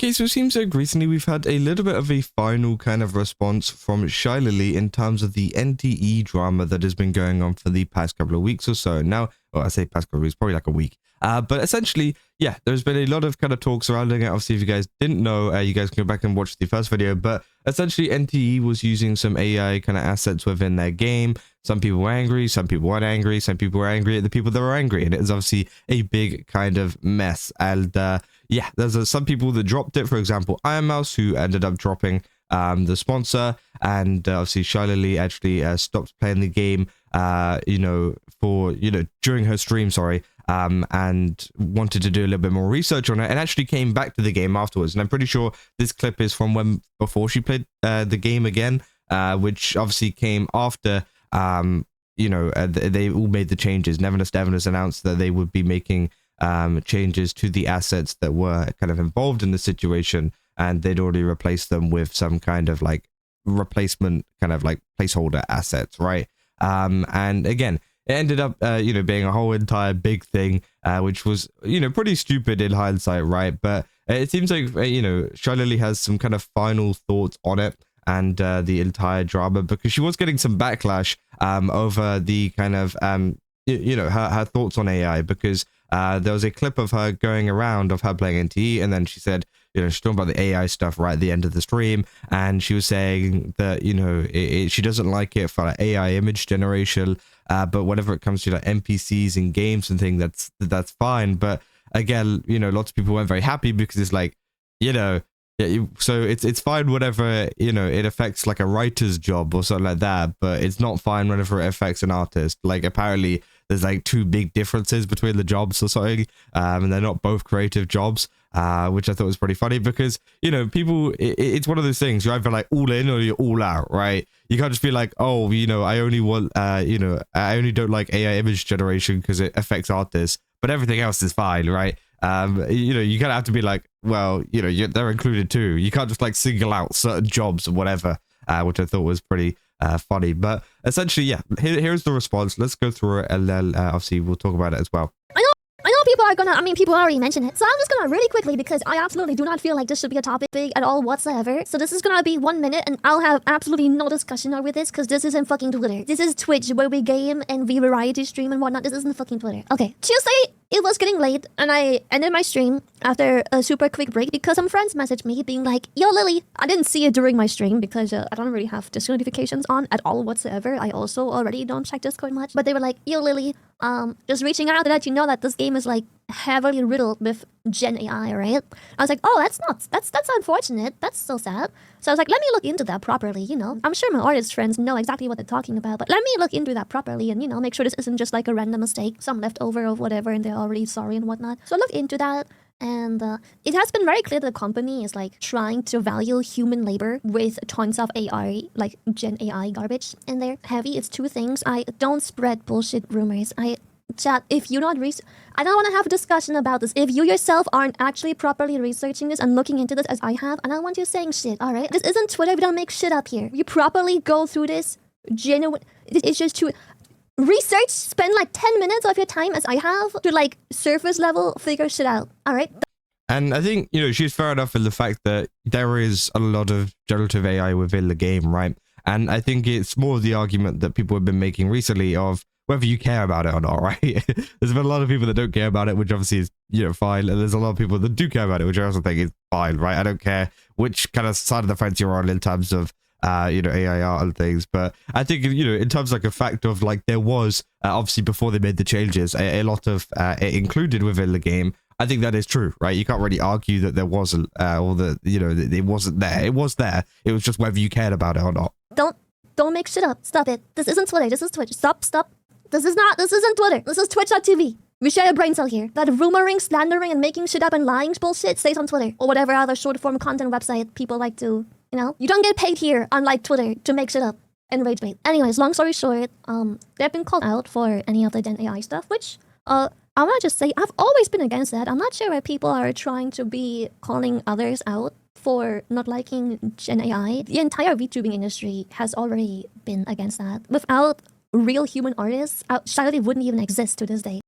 Okay, so it seems like recently we've had a little bit of a final kind of response from ShyLily in terms of the NTE drama that has been going on for the past couple of weeks or so. Now, well, I say past couple of weeks, probably like a week. But essentially, yeah, there's been a lot of kind of talk surrounding it. Obviously, if you guys didn't know, you guys can go back and watch the first video. But essentially, NTE was using some AI kind of assets within their game. Some people were angry, some people weren't angry, some people were angry at the people that were angry. And it was obviously a big kind of mess. And yeah, there's some people that dropped it. For example, ironmouse, who ended up dropping the sponsor, and obviously ShyLily actually stopped playing the game, during her stream, and wanted to do a little bit more research on it, and actually came back to the game afterwards. And I'm pretty sure this clip is from before she played the game again, which obviously came after they all made the changes. Neverness announced that they would be making changes to the assets that were kind of involved in the situation, and they'd already replaced them with some kind of like replacement kind of like placeholder assets, right? And again, it ended up being a whole entire big thing, which was pretty stupid in hindsight, right? But it seems like ShyLily has some kind of final thoughts on it and the entire drama, because she was getting some backlash over the kind of her thoughts on AI, because there was a clip of her going around of her playing NTE, and then she said, she's talking about the AI stuff right at the end of the stream, and she was saying that, she doesn't like it for like AI image generation, but whenever it comes to like NPCs in games and things, that's fine. But again, lots of people weren't very happy, because it's like, so it's fine whenever it affects like a writer's job or something like that, but it's not fine whenever it affects an artist. Like, apparently there's like two big differences between the jobs or something, and they're not both creative jobs, which I thought was pretty funny, because people, it's one of those things, you're either like all in or you're all out, right? You can't just be like, oh, I only want I only don't like AI image generation because it affects artists, but everything else is fine, right? You kind of have to be like, well, they're included too. You can't just like single out certain jobs or whatever, which I thought was pretty funny. But essentially, yeah, here's the response. Let's go through it, and then obviously we'll talk about it as well. I know people are gonna, people already mentioned it, so I'm just gonna really quickly, because I absolutely do not feel like this should be a topic big at all whatsoever. So this is gonna be 1 minute, and I'll have absolutely no discussion over this, because this isn't fucking Twitter. This is Twitch, where we game and we variety stream and whatnot. This isn't fucking Twitter. Okay, Tuesday, it was getting late, and I ended my stream after a super quick break, because some friends messaged me being like, yo, Lily. I didn't see it during my stream, because I don't really have Discord notifications on at all whatsoever. I also already don't check Discord much, but they were like, yo, Lily, just reaching out to let you know that this game is like heavily riddled with Gen AI, right? I was like, oh, that's nuts. That's unfortunate. That's so sad. So I was like, let me look into that properly, I'm sure my artist friends know exactly what they're talking about, but let me look into that properly and, make sure this isn't just like a random mistake, some leftover of whatever, and they're already sorry and whatnot. So I looked into that, and it has been very clear that the company is like trying to value human labor with tons of AI, like Gen AI garbage in there. Heavy, it's two things. I don't spread bullshit rumors. Chat, if you're not I don't want to have a discussion about this. If you yourself aren't actually properly researching this and looking into this as I have, I don't want you saying shit, alright? This isn't Twitter. We don't make shit up here. You properly go through this genuine... It's just to research, spend like 10 minutes of your time as I have to like surface level figure shit out, alright? And I think, she's fair enough in the fact that there is a lot of generative AI within the game, right? And I think it's more of the argument that people have been making recently of whether you care about it or not, right? There's been a lot of people that don't care about it, which obviously is, fine. And there's a lot of people that do care about it, which I also think is fine, right? I don't care which kind of side of the fence you're on in terms of, AI art and things. But I think, in terms of like a fact of like, there was, obviously before they made the changes, a lot of it included within the game. I think that is true, right? You can't really argue that there wasn't, or that, that it wasn't there. It was there. It was just whether you cared about it or not. Don't make shit up. Stop it. This isn't Twitter. This is Twitch. Stop. This isn't Twitter. This is Twitch.tv. We share a brain cell here. That rumoring, slandering, and making shit up and lying bullshit stays on Twitter. Or whatever other short form content website people like to, You don't get paid here, unlike Twitter, to make shit up and rage bait. Anyways, long story short, they've been called out for any of the Gen AI stuff, which, I want to just say, I've always been against that. I'm not sure why people are trying to be calling others out for not liking Gen AI. The entire VTubing industry has already been against that. Without real human artists, ShyLily wouldn't even exist to this day.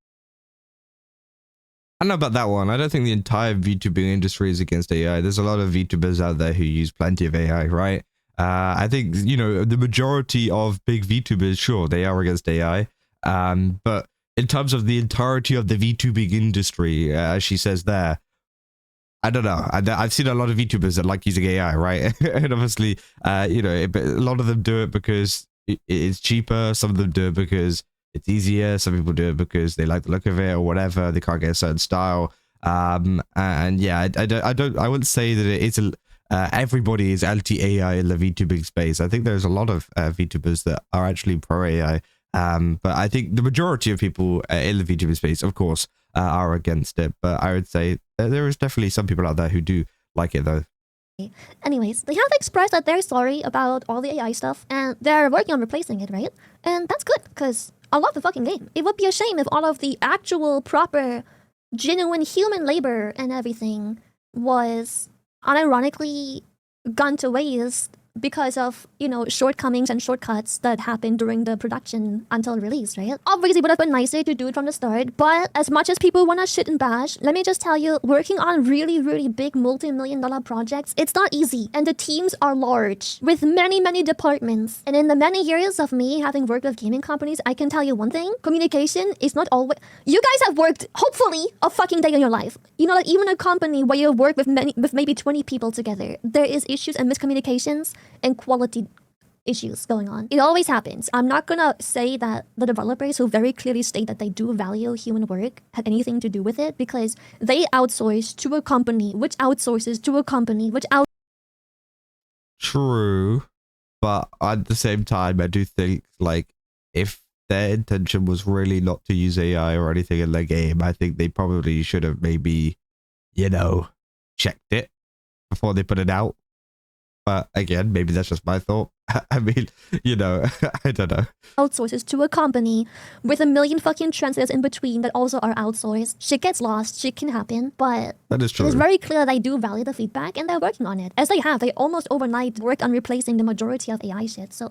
I don't know about that one. I don't think the entire VTubing industry is against AI. There's a lot of VTubers out there who use plenty of AI, right? I think, the majority of big VTubers, sure, they are against AI. But in terms of the entirety of the VTubing industry, as she says there, I don't know. I've seen a lot of VTubers that like using AI, right? And obviously, a lot of them do it because it's cheaper. Some of them do it because it's easier. Some people do it because they like the look of it or whatever. They can't get a certain style. And yeah, I wouldn't say that it's everybody is anti-AI in the VTubing space. I think there's a lot of VTubers that are actually pro-AI. But I think the majority of people in the VTubing space, of course, are against it. But I would say there is definitely some people out there who do like it, though. Anyways, they have expressed that they're sorry about all the AI stuff, and they're working on replacing it, right? And that's good, because I love the fucking game. It would be a shame if all of the actual, proper, genuine human labor and everything was unironically gone to waste because of, shortcomings and shortcuts that happened during the production until release, right? Obviously, it would have been nicer to do it from the start, but as much as people want to shit and bash, let me just tell you, working on really, really big multi-million-dollar projects, it's not easy, and the teams are large, with many, many departments. And in the many years of me having worked with gaming companies, I can tell you one thing, communication is not always... You guys have worked, hopefully, a fucking day in your life. Like even a company where you work with maybe 20 people together, there is issues and miscommunications and quality issues going on. It always happens. I'm not gonna say that the developers who very clearly state that they do value human work had anything to do with it, because they outsource to a company which outsources to a company which out. True, but at the same time, I do think, like, if their intention was really not to use AI or anything in their game, I think they probably should have maybe, checked it before they put it out. But again, maybe that's just my thought. I mean, I don't know. Outsources to a company with a million fucking translators in between that also are outsourced. Shit gets lost, shit can happen, but that is true. It's very clear they do value the feedback and they're working on it. As they almost overnight worked on replacing the majority of AI shit, so...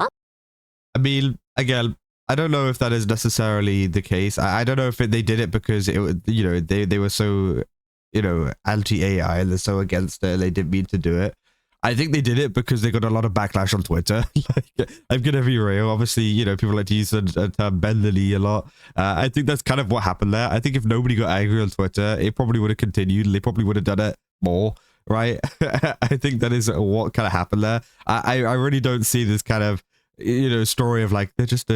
I mean, again, I don't know if that is necessarily the case. I don't know if they did it because they were so, anti-AI and they're so against it and they didn't mean to do it. I think they did it because they got a lot of backlash on Twitter. Like, I'm gonna be real. Obviously, people like to use the term bendily a lot. I think that's kind of what happened there. I think if nobody got angry on Twitter, it probably would have continued. They probably would have done it more, right? I think that is what kind of happened there. I really don't see this kind of, story of like, they're just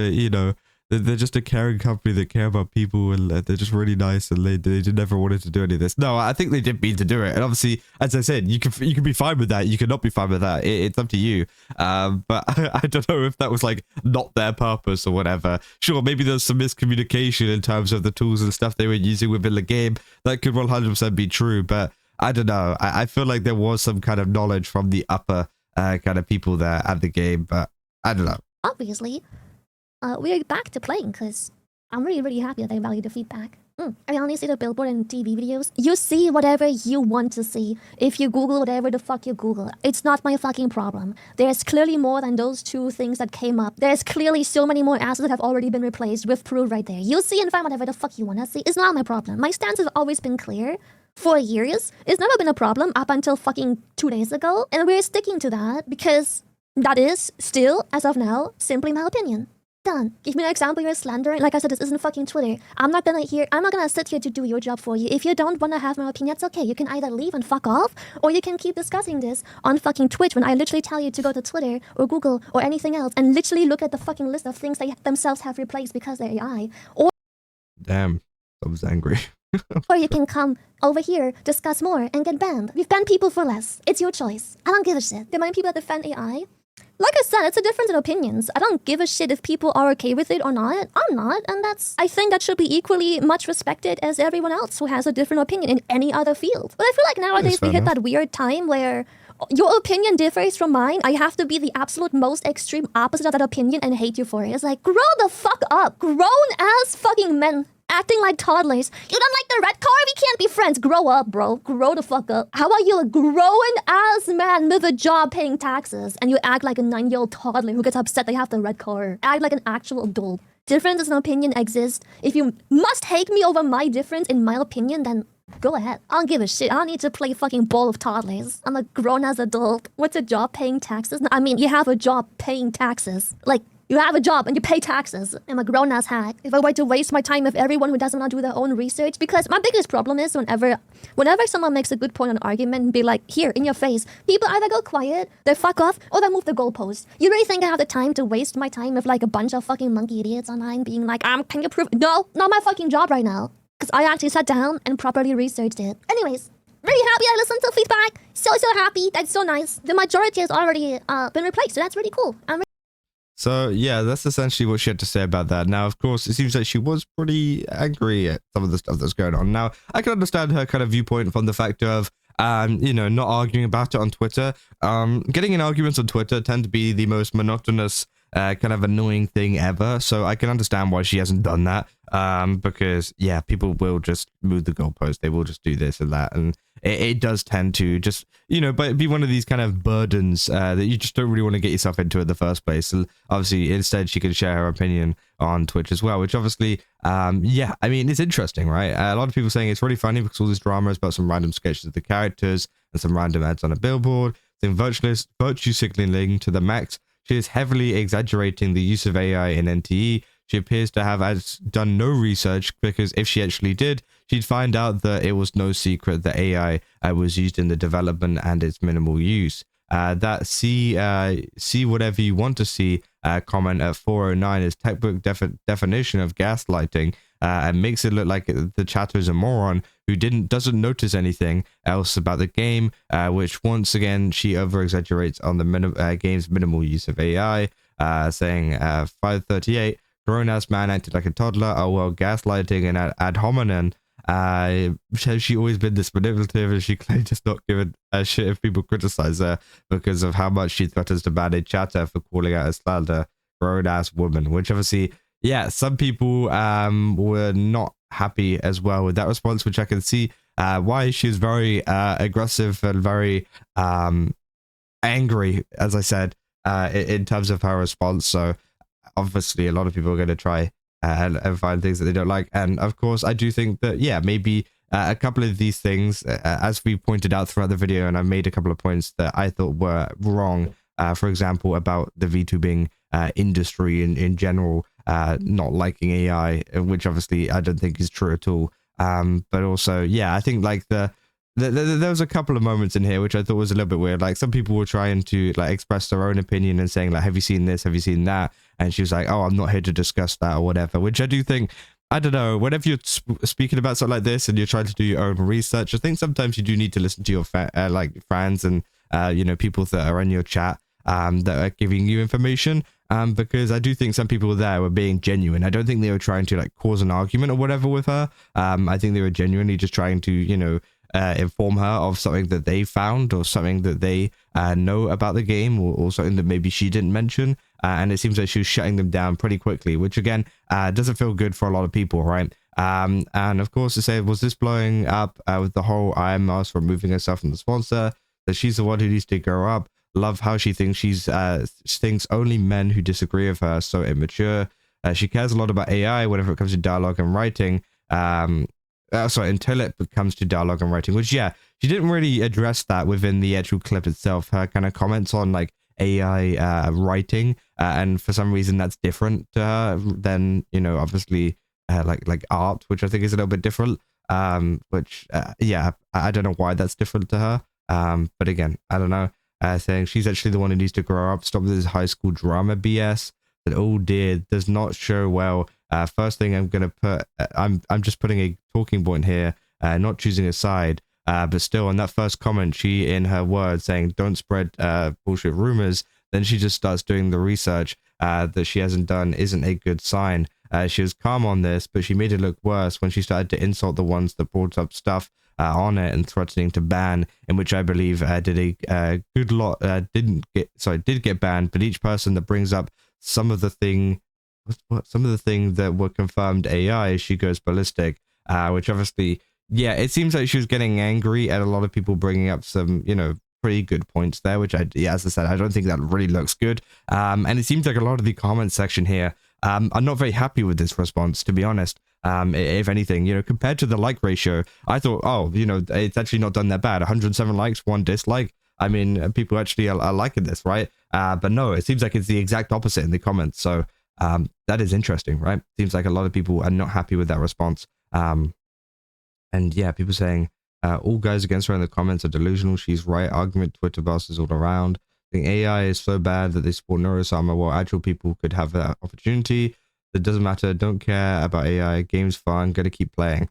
they're just a caring company that care about people and they're just really nice and they never wanted to do any of this. No, I think they did mean to do it. And obviously, as I said, you can be fine with that. You can not be fine with that. It's up to you. But I don't know if that was like not their purpose or whatever. Sure, maybe there's some miscommunication in terms of the tools and stuff they were using within the game. That could 100% be true. But I don't know. I feel like there was some kind of knowledge from the upper kind of people there at the game. But I don't know. Obviously. We're back to playing because I'm really, really happy that they value the feedback. I mean, honestly, the billboard and TV videos, you see whatever you want to see. If you Google whatever the fuck you Google, it's not my fucking problem. There's clearly more than those two things that came up. There's clearly so many more assets that have already been replaced with proof right there. You see and find whatever the fuck you want to see. It's not my problem. My stance has always been clear. For years, it's never been a problem up until fucking 2 days ago. And we're sticking to that because that is still, as of now, simply my opinion. Done. Give me an example you're slandering. Like I said, this isn't fucking Twitter. I'm not gonna sit here to do your job for you. If you don't wanna have my opinion, it's okay. You can either leave and fuck off, or you can keep discussing this on fucking Twitch when I literally tell you to go to Twitter or Google or anything else and literally look at the fucking list of things they themselves have replaced because they're AI. Or damn, I was angry. Or you can come over here, discuss more, and get banned. We've banned people for less. It's your choice. I don't give a shit. There might be people that defend AI. Like I said, it's a difference in opinions. I don't give a shit if people are okay with it or not. I'm not, and I think that should be equally much respected as everyone else who has a different opinion in any other field. But I feel like nowadays we hit that weird time where your opinion differs from mine. I have to be the absolute most extreme opposite of that opinion and hate you for it. It's like, grow the fuck up. Grown-ass fucking men acting like toddlers. You don't like the red car? We can't be friends. Grow up, bro. Grow the fuck up. How are you a grown-ass man with a job paying taxes and you act like a 9-year-old toddler who gets upset they have the red car? Act like an actual adult. Differences in opinion exist. If you must hate me over my difference in my opinion, then Go ahead. I don't give a shit. I don't need to play fucking ball of toddlers. I'm a grown-ass adult. What's a job? Paying taxes? I mean, you have a job paying taxes. Like, you have a job and you pay taxes. I'm a grown-ass hack. If I were to waste my time with everyone who doesn't want to do their own research, because my biggest problem is whenever someone makes a good point on an argument and be like, here, in your face, people either go quiet, they fuck off, or they move the goalpost. You really think I have the time to waste my time with like a bunch of fucking monkey idiots online being like, can you prove? No, not my fucking job right now. Because I actually sat down and properly researched it. Anyways, really happy I listened to feedback. So happy. That's so nice. The majority has already been replaced, so that's really cool. So yeah, that's essentially what she had to say about that. Now, of course, it seems like she was pretty angry at some of the stuff that's going on. Now, I can understand her kind of viewpoint from the fact of, you know, not arguing about it on Twitter. Getting in arguments on Twitter tend to be the most monotonous, kind of annoying thing ever. So I can understand why she hasn't done that. Because yeah, people will just move the goalpost. They will just do this and that, and it does tend to just, you know, but be one of these kind of burdens that you just don't really want to get yourself into in the first place. So obviously, instead, she can share her opinion on Twitch as well, which obviously, yeah, I mean, it's interesting, right? A lot of people saying it's really funny because all this drama is about some random sketches of the characters and some random ads on a billboard. Then virtue signaling to the max. She is heavily exaggerating the use of AI in NTE. She appears to have done no research, because if she actually did, she'd find out that it was no secret that AI was used in the development and its minimal use. That see whatever you want to see comment at 409 is textbook definition of gaslighting, and makes it look like the chatter is a moron who doesn't notice anything else about the game, which once again she over exaggerates on the game's minimal use of AI, saying 538. Grown-ass man acted like a toddler. Oh well, gaslighting and ad hominem. Has she always been this manipulative, and she clearly just not given a shit if people criticize her because of how much she threatens to ban a chatter for calling out a slander grown-ass woman, which obviously, yeah, some people were not happy as well with that response, which I can see why she was very aggressive and very angry, as I said, in terms of her response. So obviously a lot of people are going to try and find things that they don't like, and of course I do think that, yeah, maybe a couple of these things, as we pointed out throughout the video, and I made a couple of points that I thought were wrong, for example about the VTubing industry in general not liking AI, which obviously I don't think is true at all, but also, yeah, I think like there was a couple of moments in here which I thought was a little bit weird. Like some people were trying to like express their own opinion and saying like, have you seen this, have you seen that, and she was like, oh, I'm not here to discuss that or whatever, which I do think, I don't know, whenever you're speaking about something like this and you're trying to do your own research, I think sometimes you do need to listen to your like friends and you know, people that are in your chat that are giving you information, because I do think some people there were being genuine. I don't think they were trying to like cause an argument or whatever with her. I think they were genuinely just trying to, you know, inform her of something that they found or something that they know about the game, or something that maybe she didn't mention, and it seems like she was shutting them down pretty quickly, which again doesn't feel good for a lot of people, right? And of course, to say, was this blowing up with the whole ironmouse removing herself from the sponsor, that she's the one who needs to grow up. Love how she thinks she thinks only men who disagree with her are so immature. She cares a lot about AI whenever it comes to dialogue and writing. Sorry, until it comes to dialogue and writing, which, yeah, she didn't really address that within the actual clip itself. Her kind of comments on like AI writing, and for some reason that's different to her than, you know, obviously like art, which I think is a little bit different. Which yeah, I don't know why that's different to her. But again, I don't know. Saying she's actually the one who needs to grow up, stop with this high school drama BS. That, oh dear, does not show well. First thing I'm gonna put, I'm just putting a talking point here, not choosing a side, but still on that first comment, she in her words saying don't spread bullshit rumors, then she just starts doing the research that she hasn't done, isn't a good sign. She was calm on this, but she made it look worse when she started to insult the ones that brought up stuff on it and threatening to ban, in which I believe did a good lot did get banned, but each person that brings up some of the thing that were confirmed AI, she goes ballistic, which obviously, yeah, it seems like she was getting angry at a lot of people bringing up some, you know, pretty good points there, which yeah, as I said, I don't think that really looks good. And it seems like a lot of the comment section here are not very happy with this response, to be honest. If anything, you know, compared to the like ratio, I thought, oh, you know, it's actually not done that bad. 107 likes, 1 dislike. I mean, people actually are liking this, right? But no, it seems like it's the exact opposite in the comments. So that is interesting, right? Seems like a lot of people are not happy with that response. And yeah, people saying all guys against her in the comments are delusional. She's right. Argument Twitter busters all around. I think AI is so bad that they support Neurosama while actual people could have that opportunity. It doesn't matter. Don't care about AI. Game's fun. Gotta keep playing.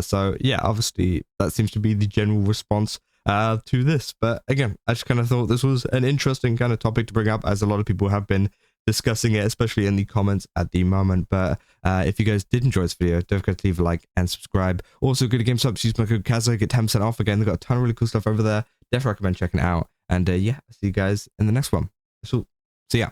So yeah, obviously that seems to be the general response to this. But again, I just kind of thought this was an interesting kind of topic to bring up, as a lot of people have been discussing it, especially in the comments at the moment. But if you guys did enjoy this video, don't forget to leave a like and subscribe. Also, go to GameStop, use my code Kazo, get 10% off. Again, they've got a ton of really cool stuff over there. Definitely recommend checking it out. And yeah, I'll see you guys in the next one. So, see ya.